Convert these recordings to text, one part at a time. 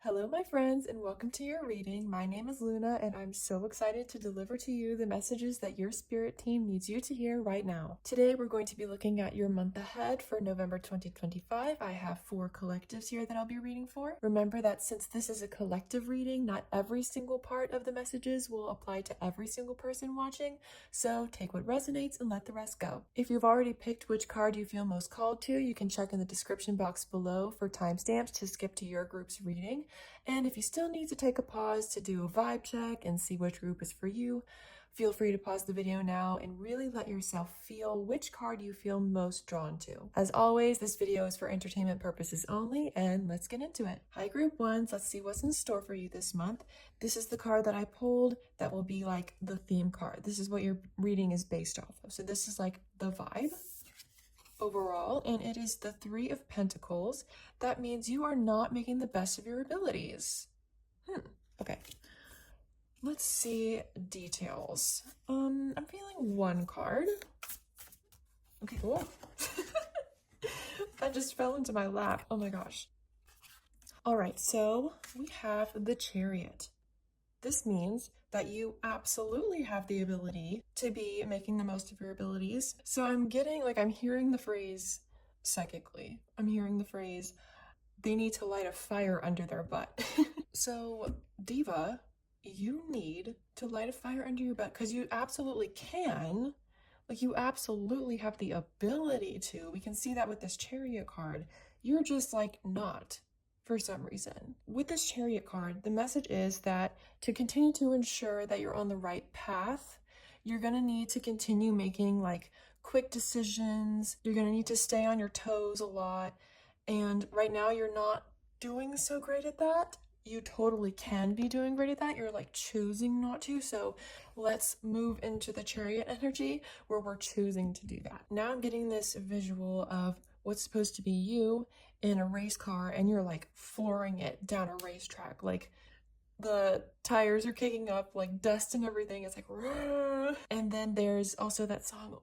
Hello, my friends, and welcome to your reading. My name is Luna, and I'm so excited to deliver to you the messages that your spirit team needs you to hear right now. Today, we're going to be looking at your month ahead for November 2025. I have 4 collectives here that I'll be reading for. Remember that since this is a collective reading, not every single part of the messages will apply to every single person watching, so take what resonates and let the rest go. If you've already picked which card you feel most called to, you can check in the description box below for timestamps to skip to your group's reading. And if you still need to take a pause to do a vibe check and see which group is for you, feel free to pause the video now and really let yourself feel which card you feel most drawn to. As always, this video is for entertainment purposes only, and let's get into it. Hi, Group 1s. Let's see what's in store for you this month. This is the card that I pulled that will be like the theme card. This is what your reading is based off of. So this is like the vibe overall, and it is the 3 of Pentacles. That means you are not making the best of your abilities. Okay. Let's see details. I'm feeling 1 card. Okay, cool. That just fell into my lap. Oh my gosh. All right, so we have the Chariot. This means that you absolutely have the ability to be making the most of your abilities. So I'm hearing the phrase psychically. I'm hearing the phrase, they need to light a fire under their butt. So, Diva, you need to light a fire under your butt because you absolutely can. Like, you absolutely have the ability to. We can see that with this Chariot card. You're just like not. For some reason. With this Chariot card, the message is that to continue to ensure that you're on the right path, you're going to need to continue making like quick decisions. You're going to need to stay on your toes a lot. And right now you're not doing so great at that. You totally can be doing great at that. You're like choosing not to. So let's move into the Chariot energy where we're choosing to do that. Now I'm getting this visual of what's supposed to be you in a race car, and you're like flooring it down a racetrack. Like the tires are kicking up, like dust and everything. It's like, Rrr. And then there's also that song.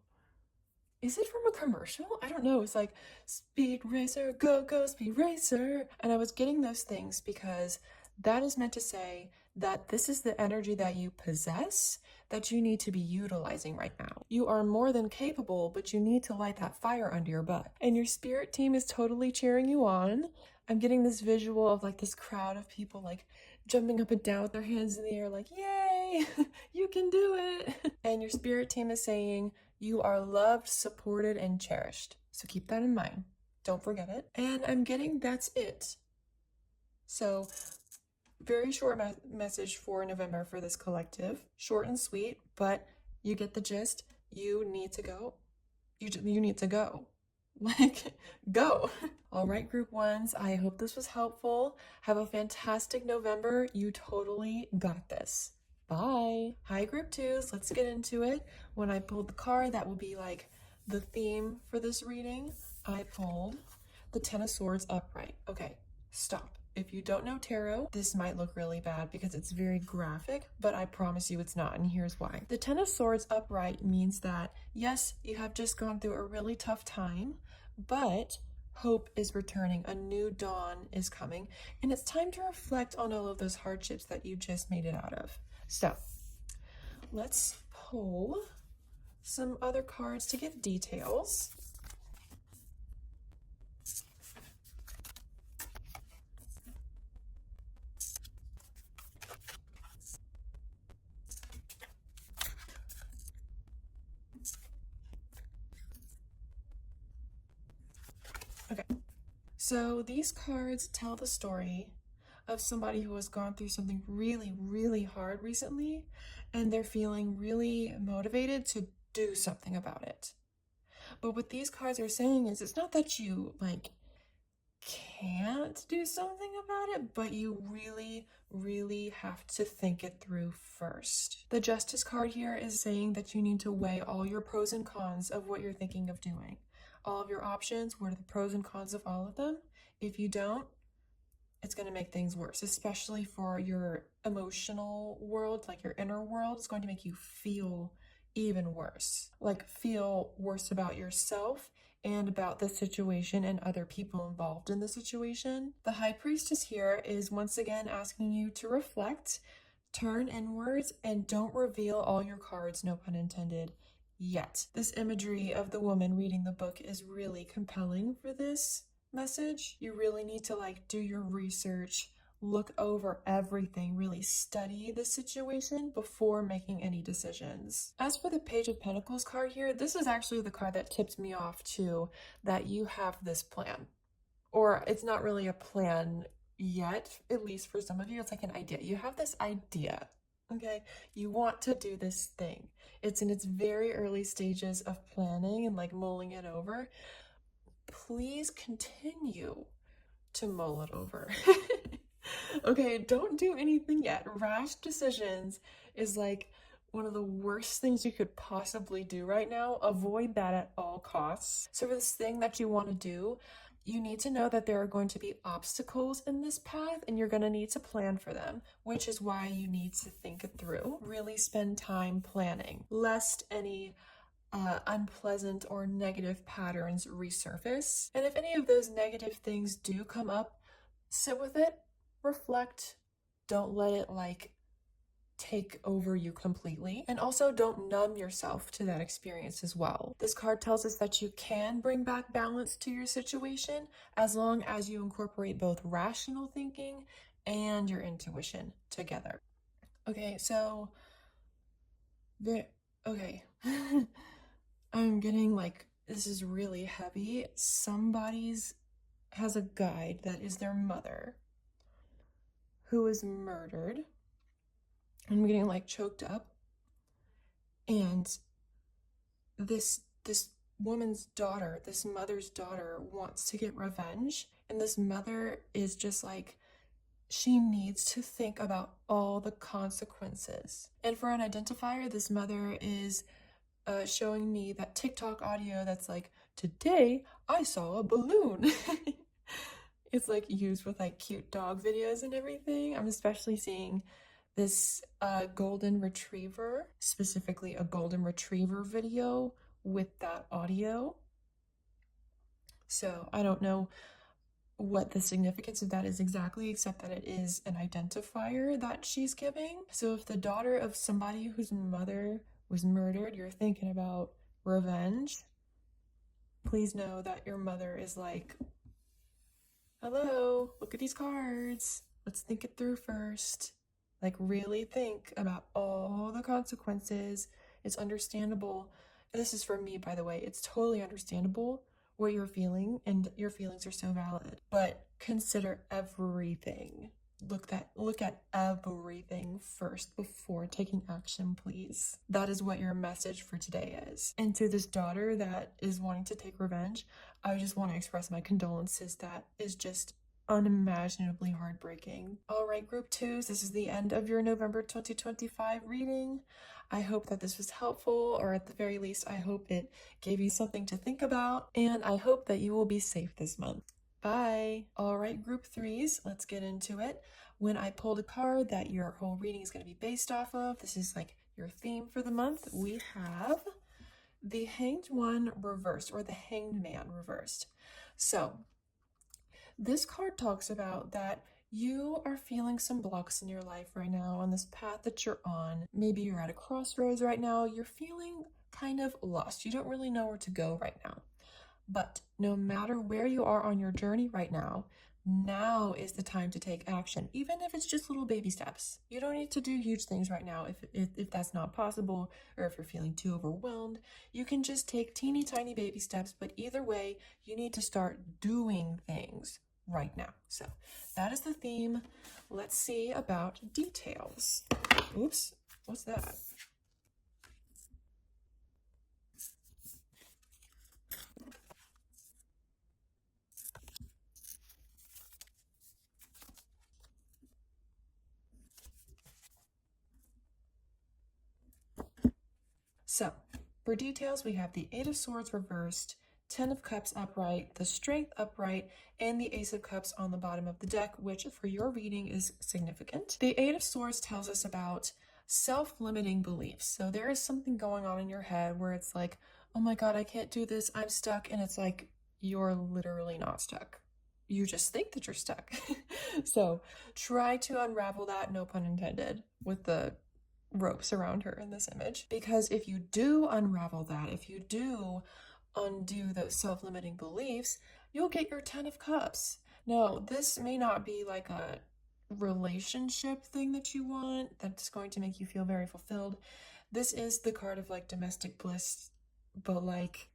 Is it from a commercial? I don't know. It's like, Speed Racer, go, go, Speed Racer. And I was getting those things because that is meant to say that this is the energy that you possess that you need to be utilizing right now. You are more than capable, but you need to light that fire under your butt. And your spirit team is totally cheering you on. I'm getting this visual of like this crowd of people like jumping up and down with their hands in the air like, yay, you can do it. And your spirit team is saying, you are loved, supported, and cherished. So keep that in mind. Don't forget it. And I'm getting that's it. So very short message for November for this collective. Short and sweet, but you get the gist. You need to go. You need to go. Like, go. All right, Group 1s, I hope this was helpful. Have a fantastic November. You totally got this. Bye. Hi, Group 2s. Let's get into it. When I pulled the card, that will be like the theme for this reading. I pulled the Ten of Swords upright. Okay, stop. If you don't know tarot, this might look really bad because it's very graphic, but I promise you it's not, and here's why. The Ten of Swords upright means that, yes, you have just gone through a really tough time, but hope is returning. A new dawn is coming, and it's time to reflect on all of those hardships that you just made it out of. So, let's pull some other cards to give details. Okay, so these cards tell the story of somebody who has gone through something really, really hard recently, and they're feeling really motivated to do something about it. But what these cards are saying is it's not that you like can't do something about it, but you really, really have to think it through first. The Justice card here is saying that you need to weigh all your pros and cons of what you're thinking of doing. All of your options, what are the pros and cons of all of them? If you don't, it's going to make things worse, especially for your emotional world, like your inner world. It's going to make you feel even worse. Like, feel worse about yourself and about the situation and other people involved in the situation. The High Priestess here is once again asking you to reflect, turn inwards, and don't reveal all your cards, no pun intended, yet. This imagery of the woman reading the book is really compelling for this message. You really need to do your research, look over everything, really study the situation before making any decisions. As for the Page of Pentacles card here, this is actually the card that tipped me off too, that you have this plan. Or it's not really a plan yet, at least for some of you, it's like an idea. You have this idea, okay? You want to do this thing. It's in its very early stages of planning and mulling it over. Please continue to mull it over. Okay, don't do anything yet. Rash decisions is one of the worst things you could possibly do right now. Avoid that at all costs. So for this thing that you want to do, you need to know that there are going to be obstacles in this path and you're going to need to plan for them, which is why you need to think it through. Really spend time planning, lest any unpleasant or negative patterns resurface. And if any of those negative things do come up, sit with it, reflect, don't let it take over you completely, and also don't numb yourself to that experience as well. This card tells us that you can bring back balance to your situation as long as you incorporate both rational thinking and your intuition together. Okay, so I'm getting this is really heavy. Somebody's has a guide that is their mother who was murdered. I'm getting choked up, and this woman's daughter, this mother's daughter, wants to get revenge, and this mother is just she needs to think about all the consequences. And for an identifier, this mother is showing me that TikTok audio that's today I saw a balloon. It's used with cute dog videos and everything. I'm especially seeing this golden retriever, specifically a golden retriever video with that audio. So I don't know what the significance of that is exactly, except that it is an identifier that she's giving. So if the daughter of somebody whose mother was murdered, you're thinking about revenge, please know that your mother is hello, look at these cards. Let's think it through first. Really think about all the consequences. It's understandable. This is from me, by the way. It's totally understandable what you're feeling, and your feelings are so valid. But consider everything. Look at everything first before taking action, please. That is what your message for today is. And to this daughter that is wanting to take revenge, I just want to express my condolences. That is just unimaginably heartbreaking. All right, group 2s, this is the end of your November 2025 reading. I hope that this was helpful, or at the very least, I hope it gave you something to think about, and I hope that you will be safe this month. Bye. All right, group 3s, let's get into it. When I pulled a card that your whole reading is going to be based off of, this is your theme for the month, we have the Hanged One reversed, or the Hanged Man reversed. So this card talks about that you are feeling some blocks in your life right now on this path that you're on. Maybe you're at a crossroads right now. You're feeling kind of lost. You don't really know where to go right now. But no matter where you are on your journey right now, now is the time to take action, even if it's just little baby steps. You don't need to do huge things right now if that's not possible, or if you're feeling too overwhelmed. You can just take teeny tiny baby steps, but either way, you need to start doing things right now. So that is the theme. Let's see about details. Oops, what's that? So, for details, we have the 8 of Swords reversed, 10 of Cups upright, the Strength upright, and the Ace of Cups on the bottom of the deck, which for your reading is significant. The 8 of Swords tells us about self-limiting beliefs. So there is something going on in your head where it's oh my God, I can't do this, I'm stuck. And it's like, you're literally not stuck. You just think that you're stuck. So try to unravel that, no pun intended, with the ropes around her in this image. Because if you do unravel that, if you do undo those self-limiting beliefs, you'll get your 10 of Cups. Now, this may not be like a relationship thing that you want that's going to make you feel very fulfilled. This is the card of like domestic bliss, but like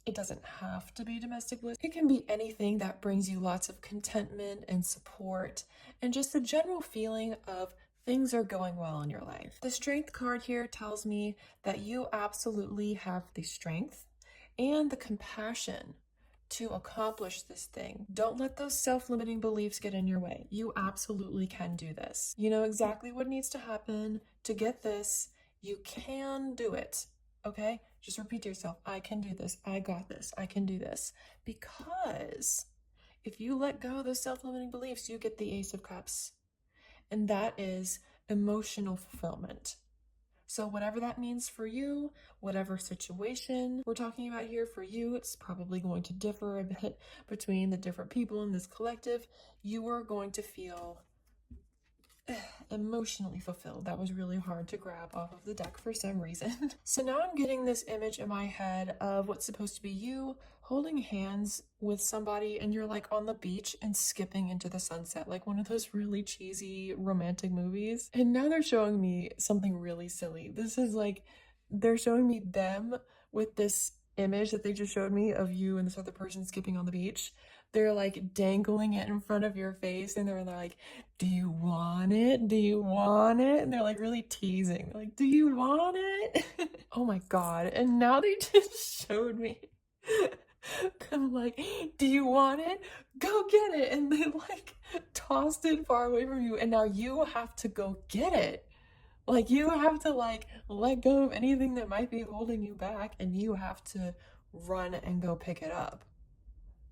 it doesn't have to be domestic bliss. It can be anything that brings you lots of contentment and support and just a general feeling of things are going well in your life. The strength card here tells me that you absolutely have the strength and the compassion to accomplish this thing. Don't let those self-limiting beliefs get in your way. You absolutely can do this. You know exactly what needs to happen to get this. You can do it. Okay? Just repeat to yourself, I can do this. I got this. I can do this. Because if you let go of those self-limiting beliefs, you get the Ace of Cups. And that is emotional fulfillment. So whatever that means for you, whatever situation we're talking about here for you, it's probably going to differ a bit between the different people in this collective. You are going to feel emotionally fulfilled. That was really hard to grab off of the deck for some reason. So now I'm getting this image in my head of what's supposed to be you holding hands with somebody and you're like on the beach and skipping into the sunset, like one of those really cheesy romantic movies. And now they're showing me something really silly. This is like, they're showing me them with this image that they just showed me of you and this other person skipping on the beach. They're like dangling it in front of your face and they're like, do you want it? Do you want it? And they're like really teasing. They're like, do you want it? Oh my God. And now they just showed me. I'm like, do you want it? Go get it. And they like tossed it far away from you. And now you have to go get it. Like you have to like let go of anything that might be holding you back and you have to run and go pick it up.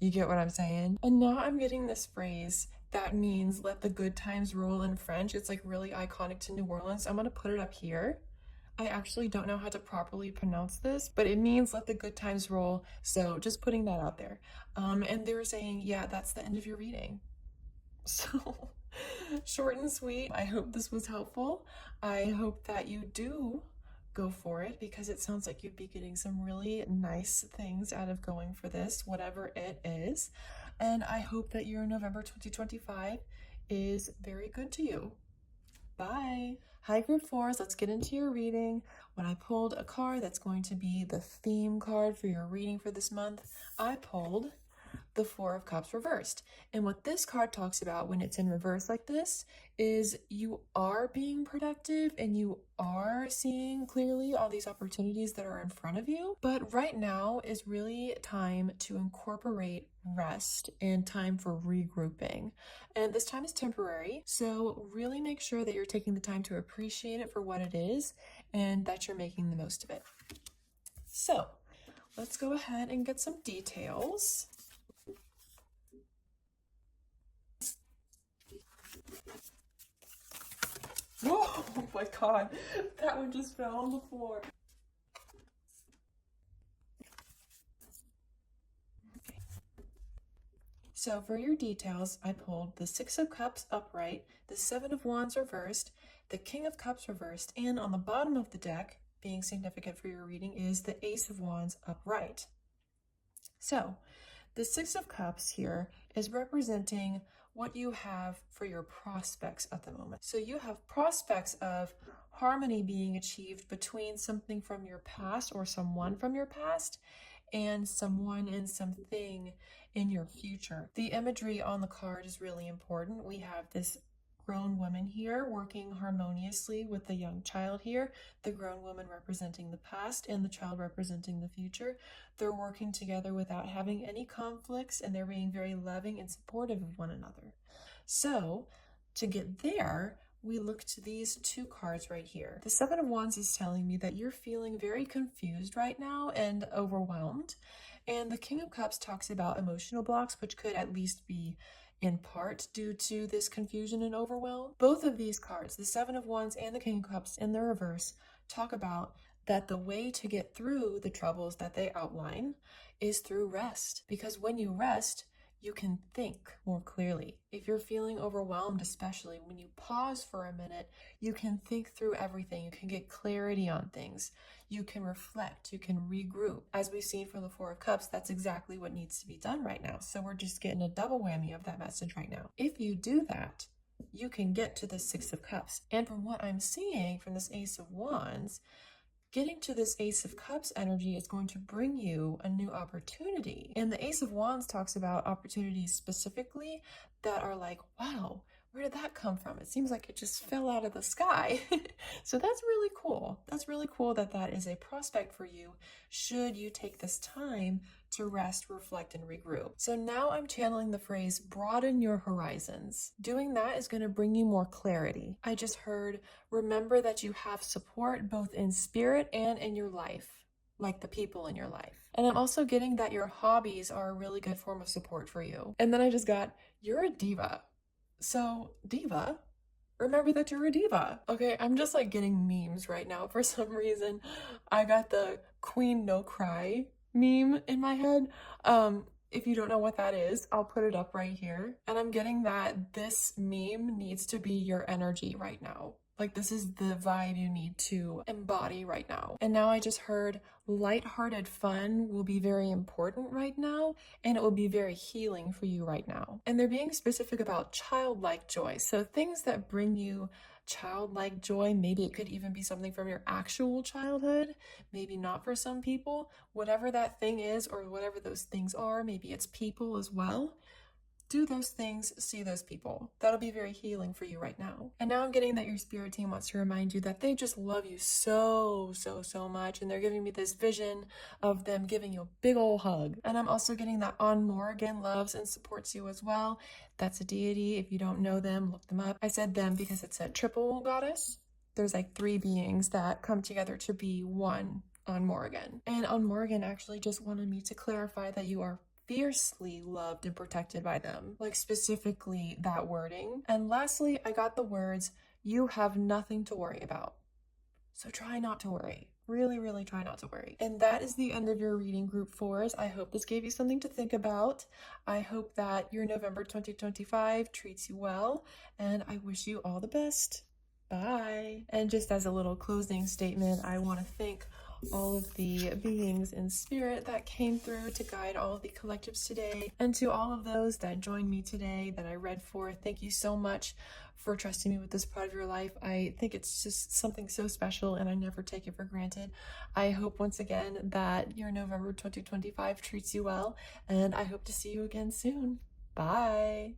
You get what I'm saying? And now I'm getting this phrase that means let the good times roll in French. It's like really iconic to New Orleans. I'm gonna put it up here. I actually don't know how to properly pronounce this, but it means let the good times roll. So just putting that out there. And they were saying, yeah, that's the end of your reading. So short and sweet. I hope this was helpful. I hope that you do go for it because it sounds like you'd be getting some really nice things out of going for this, whatever it is. And I hope that your November 2025 is very good to you. Bye. Hi, Group 4s. Let's get into your reading. When I pulled a card that's going to be the theme card for your reading for this month, I pulled the Four of Cups reversed. And what this card talks about when it's in reverse like this is you are being productive and you are seeing clearly all these opportunities that are in front of you. But right now is really time to incorporate rest and time for regrouping. And this time is temporary. So really make sure that you're taking the time to appreciate it for what it is and that you're making the most of it. So let's go ahead and get some details. Oh my God, that one just fell on the floor. Okay. So for your details, I pulled the Six of Cups upright, the Seven of Wands reversed, the King of Cups reversed, and on the bottom of the deck, being significant for your reading, is the Ace of Wands upright. So the Six of Cups here is representing what you have for your prospects at the moment. So you have prospects of harmony being achieved between something from your past or someone from your past and someone and something in your future. The imagery on the card is really important. We have this grown woman here working harmoniously with the young child here, the grown woman representing the past and the child representing the future. They're working together without having any conflicts and they're being very loving and supportive of one another. So to get there, we look to these two cards right here. The Seven of Wands is telling me that you're feeling very confused right now and overwhelmed. And the King of Cups talks about emotional blocks, which could at least be in part due to this confusion and overwhelm. Both of these cards, the Seven of Wands and the King of Cups in the reverse, talk about that the way to get through the troubles that they outline is through rest. Because when you rest, you can think more clearly. If you're feeling overwhelmed, especially when you pause for a minute, you can think through everything. You can get clarity on things. You can reflect. You can regroup. As we've seen from the Four of Cups, that's exactly what needs to be done right now. So we're just getting a double whammy of that message right now. If you do that, you can get to the Six of Cups. And from what I'm seeing from this Ace of Wands, getting to this Ace of Cups energy is going to bring you a new opportunity. And the Ace of Wands talks about opportunities specifically that are like, wow, where did that come from? It seems like it just fell out of the sky. So that's really cool. That's really cool that that is a prospect for you should you take this time to rest, reflect, and regroup. So now I'm channeling the phrase, broaden your horizons. Doing that is going to bring you more clarity. I just heard, remember that you have support both in spirit and in your life, like the people in your life. And I'm also getting that your hobbies are a really good form of support for you. And then I just got, you're a diva. So, diva, remember that you're a diva. Okay, I'm just like getting memes right now for some reason. I got the Queen No Cry meme in my head. If you don't know what that is, I'll put it up right here. And I'm getting that this meme needs to be your energy right now. Like, this is the vibe you need to embody right now. And now I just heard lighthearted fun will be very important right now, and it will be very healing for you right now. And they're being specific about childlike joy. So things that bring you childlike joy, maybe it could even be something from your actual childhood, maybe not for some people. Whatever that thing is, or whatever those things are, maybe it's people as well. Do those things, see those people. That'll be very healing for you right now. And now I'm getting that your spirit team wants to remind you that they just love you so much. And they're giving me this vision of them giving you a big old hug. And I'm also getting that On Morgan loves and supports you as well. That's a deity. If you don't know them, look them up. I said them because it's a triple goddess. There's like 3 beings that come together to be one On Morgan. And On Morgan actually just wanted me to clarify that you are fiercely loved and protected by them, like specifically that wording. And lastly, I got the words, you have nothing to worry about. So try not to worry. Really try not to worry. And that is the end of your reading, group 4s. I hope this gave you something to think about. I hope that your November 2025 treats you well, and I wish you all the best. Bye. And just as a little closing statement, I want to thank all of the beings in spirit that came through to guide all of the collectives today. And to all of those that joined me today that I read for, thank you so much for trusting me with this part of your life. I think it's just something so special and I never take it for granted. I hope once again that your November 2025 treats you well, and I hope to see you again soon. Bye.